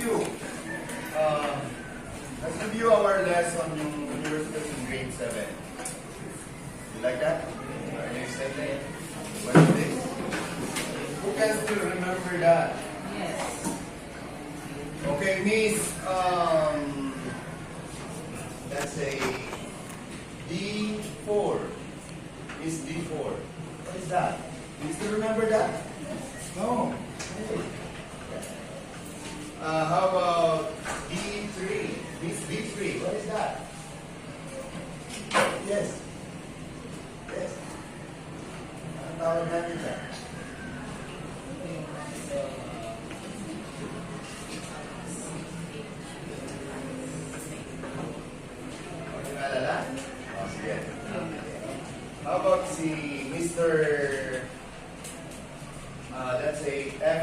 review. Let's review our lesson yung universals in grade 7. You like that? Grade 7. What is this? Who can still remember that? Yes. Okay, Miss, let's say D4. Miss D4. What is that? Do you still remember that? No.